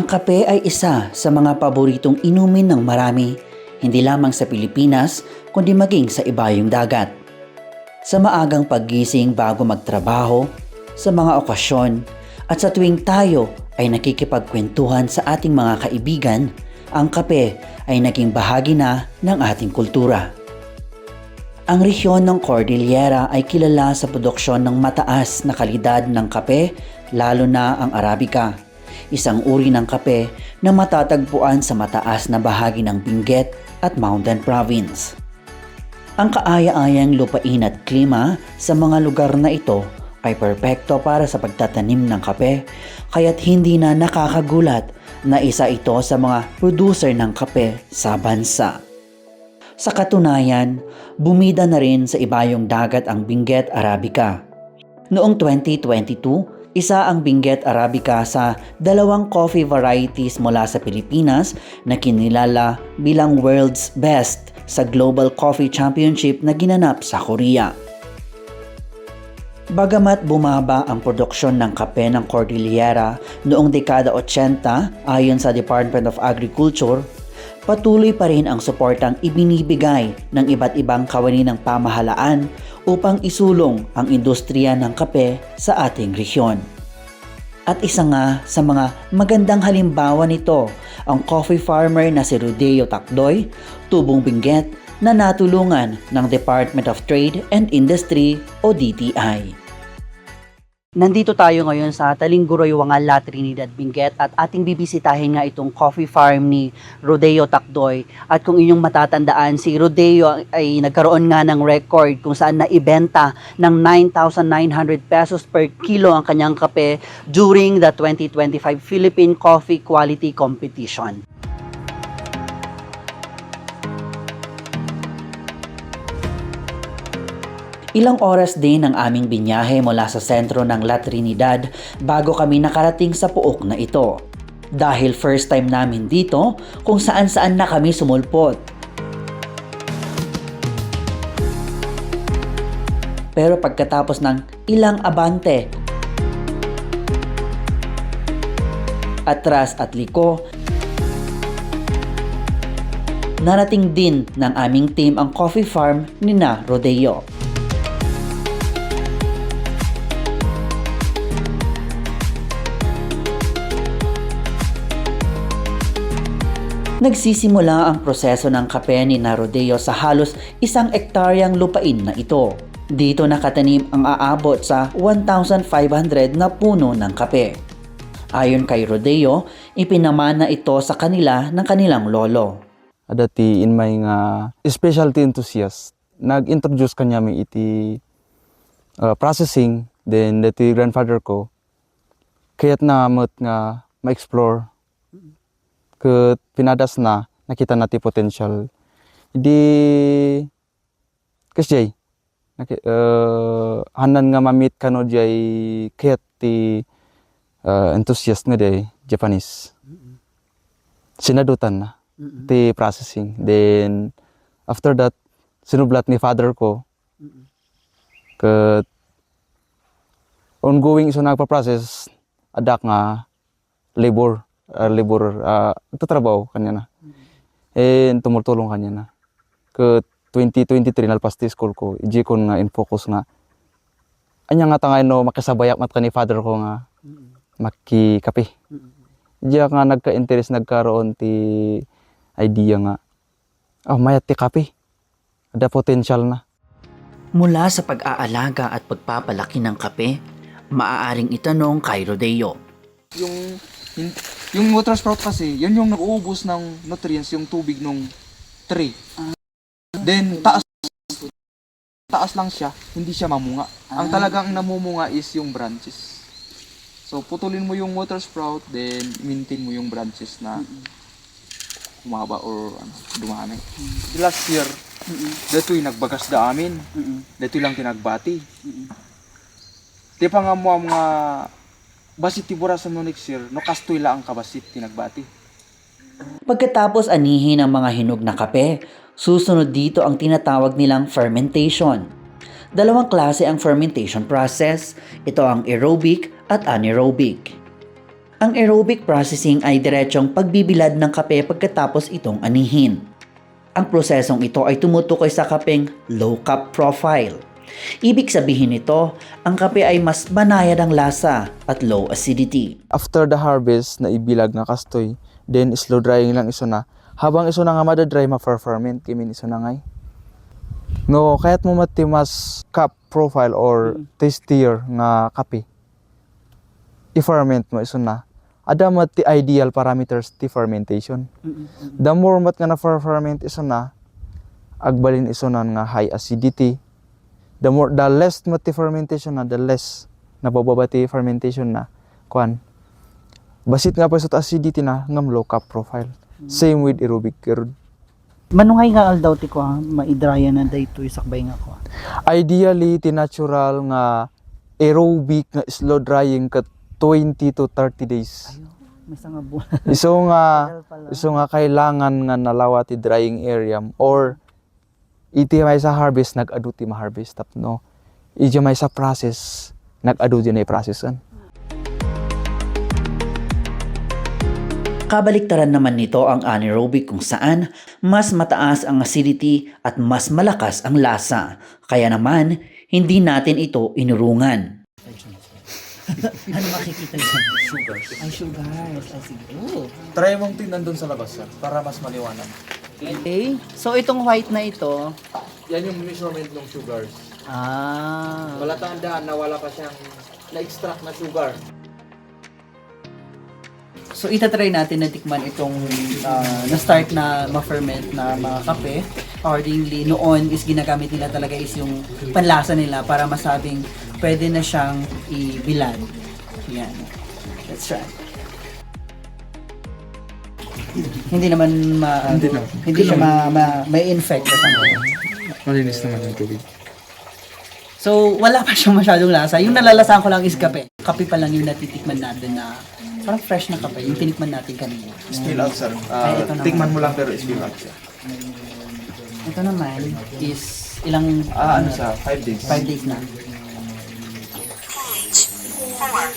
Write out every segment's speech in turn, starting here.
kape ay isa sa mga paboritong inumin ng marami, hindi lamang sa Pilipinas kundi maging sa ibayong dagat. Sa maagang paggising bago magtrabaho, sa mga okasyon, at sa tuwing tayo ay nakikipagkwentuhan sa ating mga kaibigan, ang kape ay naging bahagi na ng ating kultura. Ang rehiyon ng Cordillera ay kilala sa produksyon ng mataas na kalidad ng kape, lalo na ang Arabica, isang uri ng kape na matatagpuan sa mataas na bahagi ng Benguet at Mountain Province. Ang kaaya-ayang lupain at klima sa mga lugar na ito ay perpekto para sa pagtatanim ng kape, kaya't hindi na nakakagulat na isa ito sa mga producer ng kape sa bansa. Sa katunayan, bumida na rin sa ibayong dagat ang Benguet Arabica. Noong 2022, isa ang Benguet Arabica sa 2 coffee varieties mula sa Pilipinas na kinilala bilang world's best sa Global Coffee Championship na ginanap sa Korea. Bagamat bumaba ang produksyon ng kape ng Cordillera noong dekada 80 ayon sa Department of Agriculture, patuloy pa rin ang suportang ibinibigay ng iba't ibang kawani ng pamahalaan upang isulong ang industriya ng kape sa ating rehiyon. At isa nga sa mga magandang halimbawa nito ang coffee farmer na si Rodeo Tacdoy, tubong Benguet, na natulungan ng Department of Trade and Industry o DTI. Nandito tayo ngayon sa Talingguroy, Wangal, La Trinidad, Benguet at ating bibisitahin nga itong coffee farm ni Rodeo Tacdoy. At kung inyong matatandaan, si Rodeo ay nagkaroon nga ng record kung saan naibenta ng 9,900 pesos per kilo ang kanyang kape during the 2025 Philippine Coffee Quality Competition. Ilang oras din ang aming binyahe mula sa sentro ng La Trinidad bago kami nakarating sa puok na ito. Dahil first time namin dito kung saan-saan na kami sumulpot. Pero pagkatapos ng ilang abante, atras at liko, narating din ng aming team ang coffee farm ni na Rodeo. Nagsisimula ang proseso ng kape ni na Rodeo sa halos 1 ektaryang lupain na ito. Dito nakatanim ang aabot sa 1,500 na puno ng kape. Ayon kay Rodeo, ipinamana ito sa kanila ng kanilang lolo. Dati in my specialty enthusiast, nag-introduce kanya mi iti processing, then dati grandfather ko, kaya't namot nga ma-explore. Ket pinadas na nakita natin potential. Hindi kasi hanan nga mamit kano jay kaya't ti enthusiast nga day Japanese. Sinadutan na ti processing. Then after that sinublat ni father ko. Ket ongoing so nagpa-process adak nga labor nagtatrabaho kanya na. And tumutulong kanya na. Ke 2023 nalpasti school ko, iji ko nga in focus nga. Anya nga tangay no makisabayap mat kani father ko nga makikape. Iji nga nagka-interest nagkaroon ti idea nga. Mayat ti kape. Ada potential na. Mula sa pag-aalaga at pagpapalaki ng kape, maaaring itanong kay Rodeo. Yung water sprout kasi, yan yung nag-uubos ng nutrients, yung tubig ng tree. Then, taas lang siya, hindi siya mamunga. Ang talagang namumunga is yung branches. So, putulin mo yung water sprout, then maintain mo yung branches na humaba or dumami. Last year, dato'y nagbagas da amin. Dato'y lang tinagbati. Di pa nga mo mga basit tibura sa no next year, no kastoy lang ang kabasit tinagbati. Pagkatapos anihin ang mga hinog na kape, susunod dito ang tinatawag nilang fermentation. 2 klase ang fermentation process. Ito ang aerobic at anaerobic. Ang aerobic processing ay diretsong pagbibilad ng kape pagkatapos itong anihin. Ang prosesong ito ay tumutukoy sa kapeng low cap profile. Ibig sabihin nito, ang kape ay mas banayad ang lasa at low acidity. After the harvest na ibilag na kastoy, then slow drying lang iso na. Habang iso na nga madadry, ma-ferment kimin iso na ngay. No, kaya't mo mati mas cup profile or tastier nga kape. I-ferment mo iso na. Ada mati ideal parameters ti fermentation. The more mat nga na ferment iso na, agbalin iso na nga high acidity. The less mati fermentation na, the less nabababati fermentation na. Kuan. Basit nga pa sa acidity na ngam low cap profile. Same with aerobic curd. Manungay nga aldaw ti ko maidrayan na daytoy sakbay nga ko. Ideally, natural nga aerobic nga slow drying ka 20 to 30 days. May nga buwan. Iso nga kailangan nga nalawa ti drying area or iti may sa harvest nag-adu ti ma-harvest tapno. Iti may sa process nag-adu din ay processan. Kabaliktaran naman nito ang anaerobic kung saan mas mataas ang acidity at mas malakas ang lasa. Kaya naman, hindi natin ito inurungan. Ano makikita dyan? Sugars. Ay, sugars. Ay, sige. Oh. Try mong tingnan doon sa labas sir, para mas maliwanag. Okay. So, itong white na ito, Yan yung measurement ng sugars. wala tandaan na wala pa siyang na-extract na sugar. So, itatry natin na tikman itong na-start na ma-ferment na mga kape. Accordingly, noon is ginagamit nila talaga is yung panlasa nila para masabing pwede na siyang ibilad. Yan. Let's try. Hindi naman hindi siya may infect or something. Malinis naman yung tubig. So, wala pa siyang masyadong lasa. Yung nalalasahan ko lang is kape. Kape pa lang yung natitikman natin na parang fresh na kape. Yung tinikman natin kanina. Spill out sir. Ay, ito naman. Tikman mo lang pero spill out siya. Ito naman is ilang, Ano siya? 5 days. 5 days na.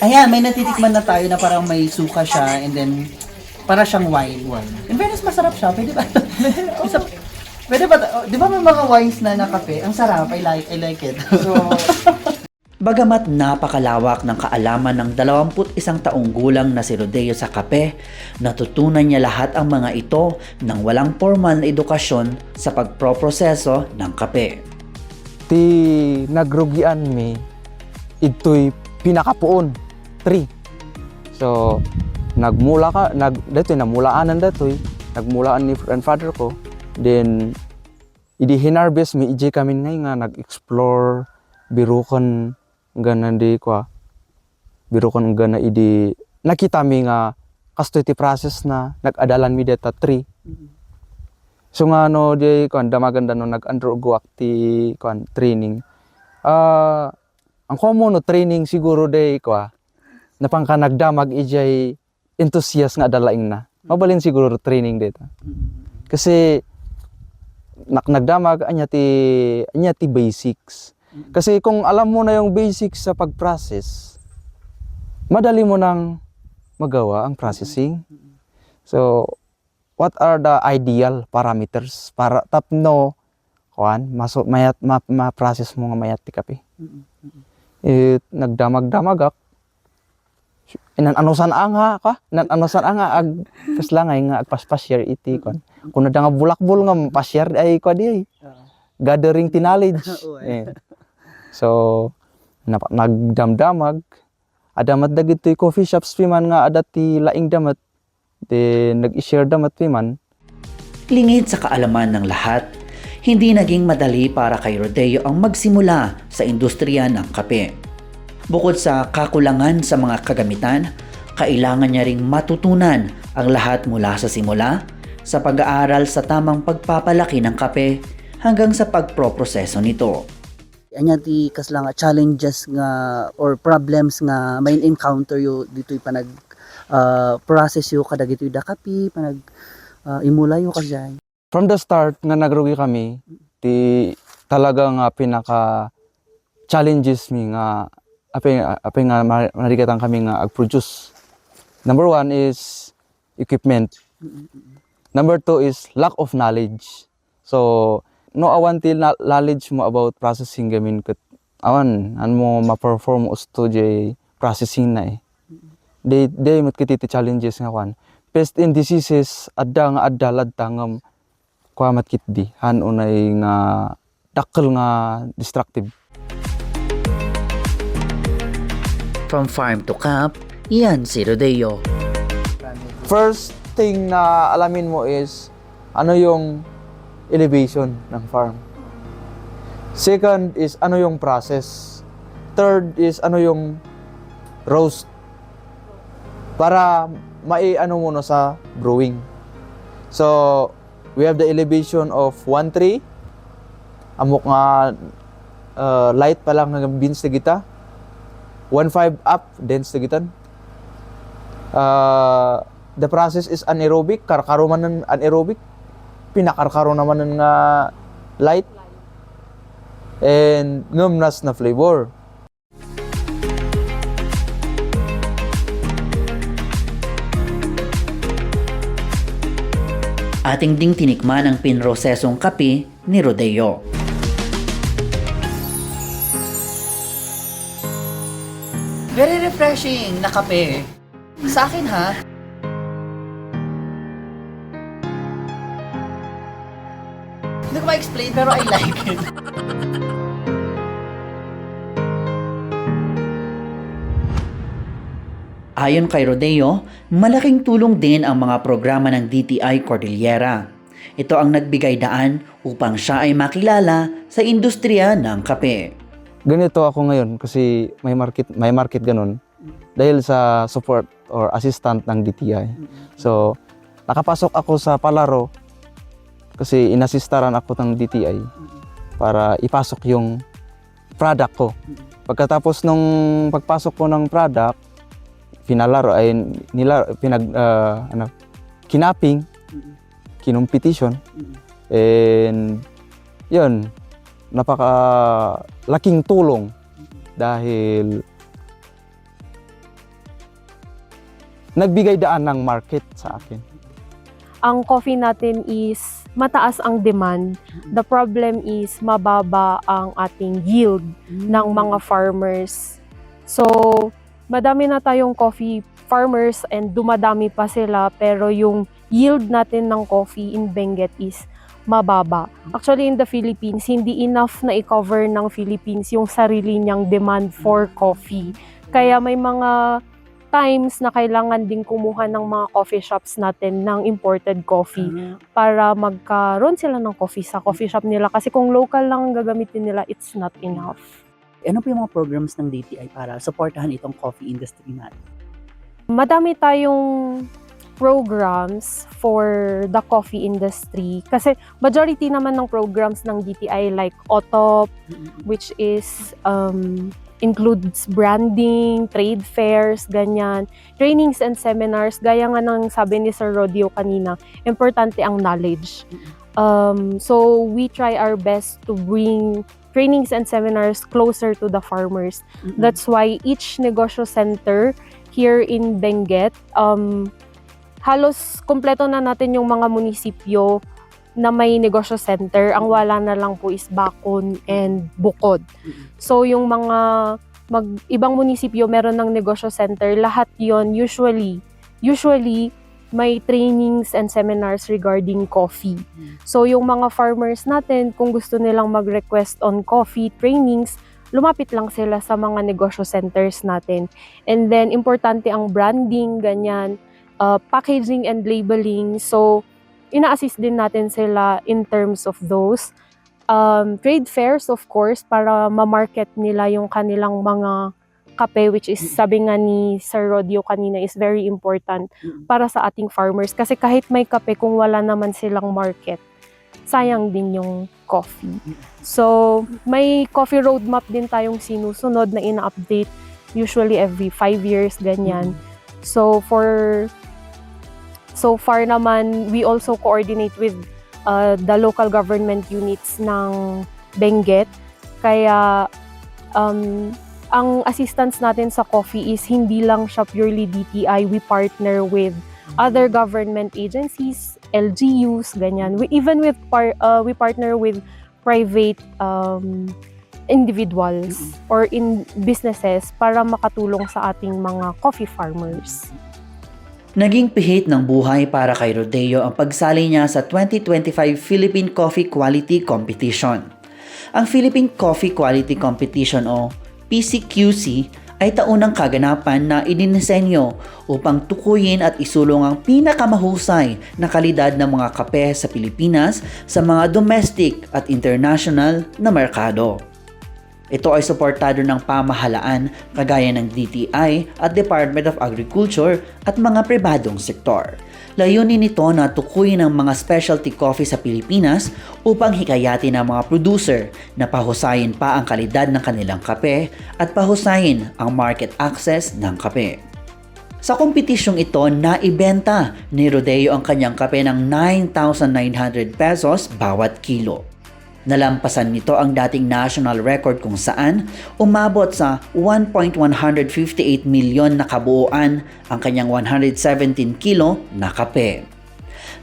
Ayan, may natitikman na tayo na parang may suka siya and then para siyang wine. In fairness, masarap siya. Pwede ba? Pwede ba? Di ba may mga wines na kape? Ang sarap. I like it. So, Bagamat napakalawak ng kaalaman ng 21 taong gulang na si Rodeo sa kape, natutunan niya lahat ang mga ito nang walang formal na edukasyon sa pagproproseso ng kape. Ti nagrugian mi ito'y pinakapuon 3. So dato'y namulaanan dato'y nagmulaan ni grandfather ko, then idi hinarvest mi ije kami ngay nga nag-explore birukan gana di kwa birukan gana idi nakita mi nga kastoy ti process na nag-adalan mi data 3. So nga no di kwan damaganda no nag-undergo ti kwan training. Ang common no training siguro day kwa napangka nagdamag ijay enthusiast nga dalaing na. Mabalin siguro training dito. Kasi nagdamag anya ti basics. Kasi kung alam mo na yung basics sa pag-process, madali mo nang magawa ang processing. So, what are the ideal parameters para tapno kuan mayat ma-process mo nga mayat ti kape. Nagdamag-damagak inanusan anga ag kaslangay nga agpaspasyar iti kon kun ada nga bulakbol nga pasyar ay kwa di gathering ti knowledge. So nagdamdamag adamat dagiti coffee shops piman nga ada ti laing damat then nag-i-share damat piman. Lingid sa kaalaman ng lahat, hindi naging madali para kay Rodeo ang magsimula sa industriya ng kape. Bukod sa kakulangan sa mga kagamitan, kailangan niya ring matutunan ang lahat mula sa simula, sa pag-aaral sa tamang pagpapalaki ng kape hanggang sa pagproproseso nito. anya ti kasla nga challenges nga or problems nga may encounter yo ditoy panag process yo kada ditoy da kape panag imula yo kajay. From the start nga nagrugi kami, ti talaga nga pinaka challenges mi nga apay nga marigatan kami nga ag-produce. Number one is equipment. Number two is lack of knowledge. So, no awan til knowledge mo about processing gamin ket awan mo ma-perform usto jay processing na eh. They mat kiti challenges nga kwan. Pest and diseases adda nga adda ladta nga kwamat kitdi han unay nga dakkel nga destructive. From farm to cup, yan si Rodeo. First thing na alamin mo is ano yung elevation ng farm. Second is ano yung process. Third is ano yung roast. Para mai-ano mo no sa brewing. So, we have the elevation of 1 tree. Amok nga light pa lang ng beans na gita. 1.5 up, dense na gitan. The process is anaerobic, karkaro man ng anaerobic. Pinakarkaro naman ng light. And numnas na flavor. Ating ding tinikman ang pinrosesong kape ni Rodeo. Very refreshing na kape. Sa akin ha. Hindi ko ma-explain pero I like it. Ayon kay Rodeo, malaking tulong din ang mga programa ng DTI Cordillera. Ito ang nagbigay daan upang siya ay makilala sa industriya ng kape. Ganito ako ngayon kasi may market ganun dahil sa support or assistant ng DTI. So, nakapasok ako sa Palaro kasi inasistaran ako ng DTI para ipasok yung product ko. Pagkatapos nung pagpasok ko ng product, kinaping, kinumpetition, and yun, napaka-laking tulong dahil nagbigay daan ng market sa akin. Ang coffee natin is mataas ang demand. The problem is mababa ang ating yield ng mga farmers. So, madami na tayong coffee farmers and dumadami pa sila pero yung yield natin ng coffee in Benguet is mababa. Actually, in the Philippines, hindi enough na i-cover ng Philippines yung sarili niyang demand for coffee. Kaya may mga times na kailangan ding kumuha ng mga coffee shops natin ng imported coffee para magkaroon sila ng coffee sa coffee shop nila. Kasi kung local lang ang gagamitin nila, it's not enough. Ano po yung mga programs ng DTI para supportahan itong coffee industry natin? Madami tayong programs for the coffee industry kasi majority naman ng programs ng DTI like OTOP, which is includes branding, trade fairs, ganyan, trainings and seminars, gaya nga ng sabi ni Sir Rodeo kanina, importante ang knowledge. So we try our best to bring trainings and seminars closer to the farmers. That's why each negosyo center here in Benguet, halos kompleto na natin yung mga munisipyo na may negosyo center. Ang wala na lang po is Bacon and Bukod. So yung mga ibang munisipyo meron ng negosyo center, lahat yon usually may trainings and seminars regarding coffee. So yung mga farmers natin, kung gusto nilang mag-request on coffee trainings, lumapit lang sila sa mga negosyo centers natin. And then importante ang branding, ganyan, packaging and labeling. So, ina-assist din natin sila in terms of those. Trade fairs, of course, para ma-market nila yung kanilang mga kape, which is, sabi nga ni Sir Rodeo kanina, is very important para sa ating farmers. Kasi kahit may kape, kung wala naman silang market, sayang din yung coffee. So, may coffee roadmap din tayong sinusunod na ina-update usually every 5 years, ganyan. So far naman, we also coordinate with the local government units ng Benguet. Kaya ang assistance natin sa coffee is hindi lang siya purely DTI. We partner with other government agencies, LGUs, ganyan. Even with we partner with private individuals or in businesses para makatulong sa ating mga coffee farmers. Naging pihit ng buhay para kay Rodeo ang pagsali niya sa 2025 Philippine Coffee Quality Competition. Ang Philippine Coffee Quality Competition o PCQC ay taunang kaganapan na idinisenyo upang tukuyin at isulong ang pinakamahusay na kalidad ng mga kape sa Pilipinas sa mga domestic at international na merkado. Ito ay suportado ng pamahalaan kagaya ng DTI at Department of Agriculture at mga pribadong sektor. Layunin nito na tukuyin ang mga specialty coffee sa Pilipinas upang hikayatin ang mga producer na pahusayin pa ang kalidad ng kanilang kape at pahusayin ang market access ng kape. Sa kompetisyong ito, naibenta ni Rodeo ang kanyang kape ng 9,900 pesos bawat kilo. Nalampasan nito ang dating national record kung saan umabot sa 1.158 milyon na kabuuan ang kanyang 117 kilo na kape.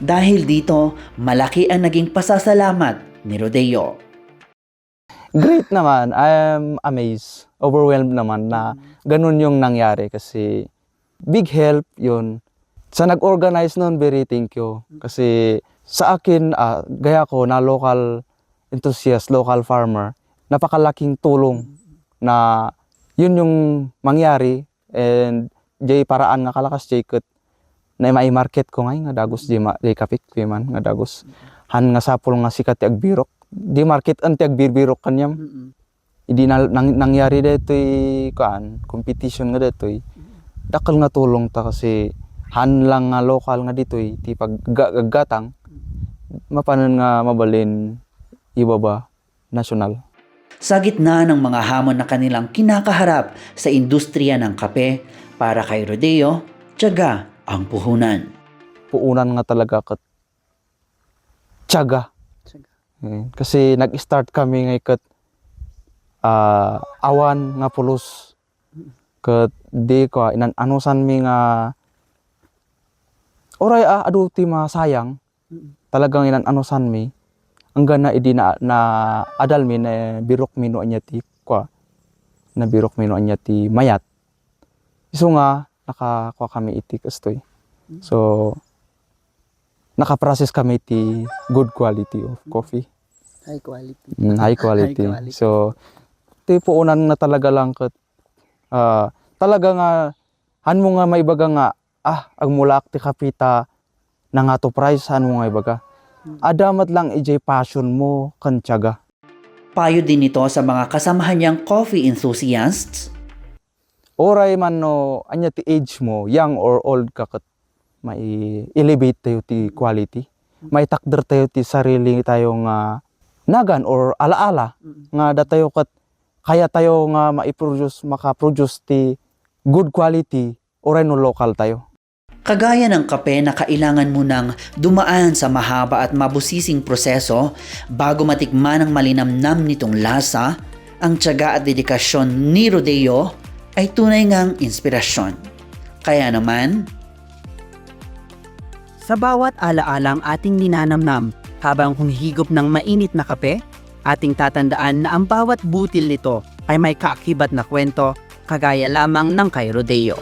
Dahil dito, malaki ang naging pasasalamat ni Rodeo. Great naman. I am amazed, overwhelmed naman na ganun yung nangyari kasi big help yun. Sa nag-organize nun, very thank you. Kasi sa akin, gaya ko na local enthusiast, local farmer, napakalaking tulong na yun yung mangyari and jay paraan nga kalakas jay ket na mai-market ko ngay nga dagos jay kapit ko man nga dagos han nga sapol nga sikat ti agbirok di market an ti agbirbirok kanyam idi nangyari detoy competition nga detoy dakal nga tulong ta kasi han lang nga local nga ditoy ti paggatang mapanon nga mabalin iba ba national. Sa gitna ng mga hamon na kanilang kinakaharap sa industriya ng kape, para kay Rodeo, tiyaga ang puhunan. Puunan nga talaga kat tiyaga. Kasi nag-start kami ngay kat awan nga pulos kat di ko inanusan mi nga oray adu ti masayang talagang inanusan mi hanggang na idi na adal mi na birok mi no anya ti na birok mi no anya ti mayat iso nga nakakuha kami iti kastoy so naka-process kami ti good quality of coffee High quality. high quality. High quality. So ti puunan na talaga lang kat talaga nga han mo nga maibaga nga agmulak ti kapita na nga to price han mo nga ibaga adamat lang ijay passion mo kan tiyaga. Payo din ito sa mga kasamahan niyang coffee enthusiasts. Oray man no, anya ti age mo, young or old ka kat may elevate tayo ti quality. May takder tayo ti sarili tayo nga nagan or alaala nga datayo kat kaya tayo nga maka-produce ti good quality oray no local tayo. Kagaya ng kape na kailangan mo nang dumaan sa mahaba at mabusising proseso bago matikman ang malinamnam nitong lasa, ang tiyaga at dedikasyon ni Rodeo ay tunay ngang inspirasyon. Kaya naman, sa bawat alaalang ating ninanamnam habang humihigop ng mainit na kape, ating tatandaan na ang bawat butil nito ay may kaakibat na kwento kagaya lamang ng kay Rodeo.